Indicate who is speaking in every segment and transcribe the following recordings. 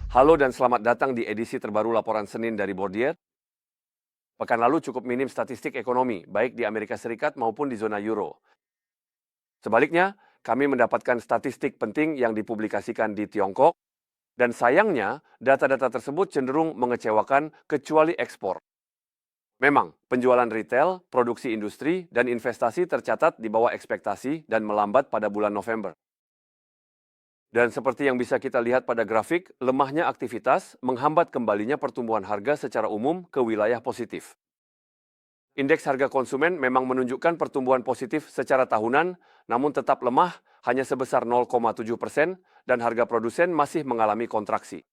Speaker 1: Halo dan selamat datang di edisi terbaru laporan Senin dari Bordier. Pekan lalu cukup minim statistik ekonomi, baik di Amerika Serikat maupun di zona euro. Sebaliknya, kami mendapatkan statistik penting yang dipublikasikan di Tiongkok, dan sayangnya data-data tersebut cenderung mengecewakan kecuali ekspor. Memang, penjualan retail, produksi industri, dan investasi tercatat di bawah ekspektasi dan melambat pada bulan November. Dan seperti yang bisa kita lihat pada grafik, lemahnya aktivitas menghambat kembalinya pertumbuhan harga secara umum ke wilayah positif. Indeks harga konsumen memang menunjukkan pertumbuhan positif secara tahunan, namun tetap lemah hanya sebesar 0,7% dan harga produsen masih mengalami kontraksi.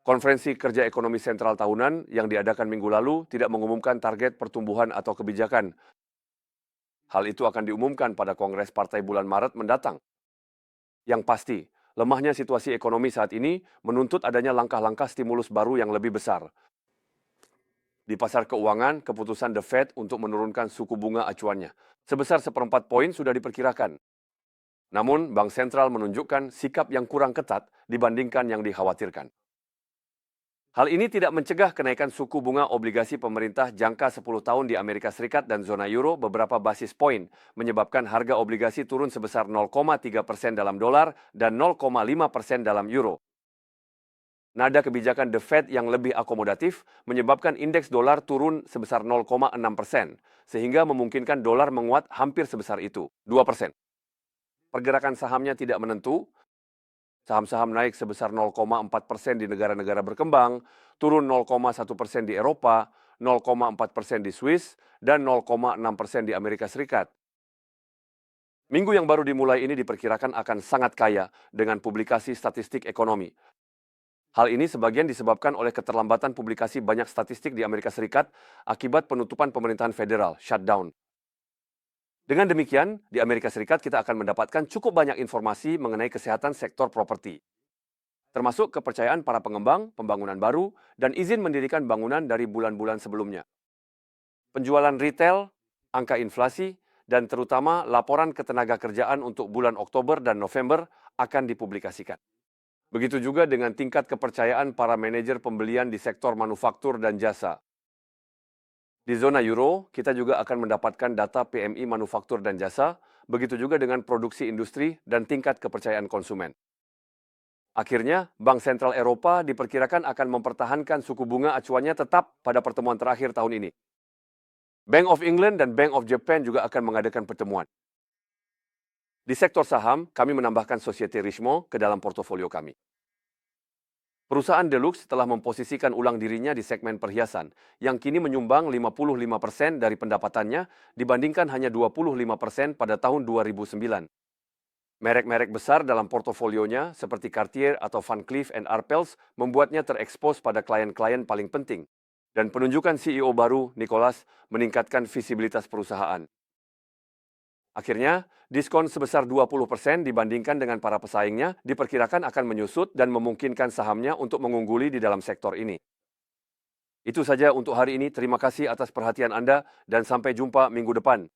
Speaker 1: Konferensi Kerja Ekonomi Sentral tahunan yang diadakan minggu lalu tidak mengumumkan target pertumbuhan atau kebijakan. Hal itu akan diumumkan pada Kongres Partai bulan Maret mendatang. Yang pasti, lemahnya situasi ekonomi saat ini menuntut adanya langkah-langkah stimulus baru yang lebih besar. Di pasar keuangan, keputusan The Fed untuk menurunkan suku bunga acuannya sebesar 1/4 poin sudah diperkirakan. Namun, Bank Sentral menunjukkan sikap yang kurang ketat dibandingkan yang dikhawatirkan. Hal ini tidak mencegah kenaikan suku bunga obligasi pemerintah jangka 10 tahun di Amerika Serikat dan zona euro beberapa basis poin, menyebabkan harga obligasi turun sebesar 0,3% dalam dolar dan 0,5% dalam euro. Nada kebijakan The Fed yang lebih akomodatif menyebabkan indeks dolar turun sebesar 0,6%, sehingga memungkinkan dolar menguat hampir sebesar itu, 2%. Pergerakan sahamnya tidak menentu, saham-saham naik sebesar 0,4% di negara-negara berkembang, turun 0,1% di Eropa, 0,4% di Swiss, dan 0,6% di Amerika Serikat. Minggu yang baru dimulai ini diperkirakan akan sangat kaya dengan publikasi statistik ekonomi. Hal ini sebagian disebabkan oleh keterlambatan publikasi banyak statistik di Amerika Serikat akibat penutupan pemerintahan federal, shutdown. Dengan demikian, di Amerika Serikat kita akan mendapatkan cukup banyak informasi mengenai kesehatan sektor properti, termasuk kepercayaan para pengembang, pembangunan baru, dan izin mendirikan bangunan dari bulan-bulan sebelumnya. Penjualan retail, angka inflasi, dan terutama laporan ketenaga kerjaan untuk bulan Oktober dan November akan dipublikasikan. Begitu juga dengan tingkat kepercayaan para manajer pembelian di sektor manufaktur dan jasa. Di zona euro, kita juga akan mendapatkan data PMI manufaktur dan jasa, begitu juga dengan produksi industri dan tingkat kepercayaan konsumen. Akhirnya, Bank Sentral Eropa diperkirakan akan mempertahankan suku bunga acuannya tetap pada pertemuan terakhir tahun ini. Bank of England dan Bank of Japan juga akan mengadakan pertemuan. Di sektor saham, kami menambahkan Societe Richemont ke dalam portofolio kami. Perusahaan Deluxe telah memposisikan ulang dirinya di segmen perhiasan, yang kini menyumbang 55% dari pendapatannya dibandingkan hanya 25% pada tahun 2009. Merek-merek besar dalam portofolionya seperti Cartier atau Van Cleef & Arpels membuatnya terekspos pada klien-klien paling penting. Dan penunjukan CEO baru, Nicholas, meningkatkan visibilitas perusahaan. Akhirnya, diskon sebesar 20% dibandingkan dengan para pesaingnya diperkirakan akan menyusut dan memungkinkan sahamnya untuk mengungguli di dalam sektor ini. Itu saja untuk hari ini. Terima kasih atas perhatian Anda dan sampai jumpa minggu depan.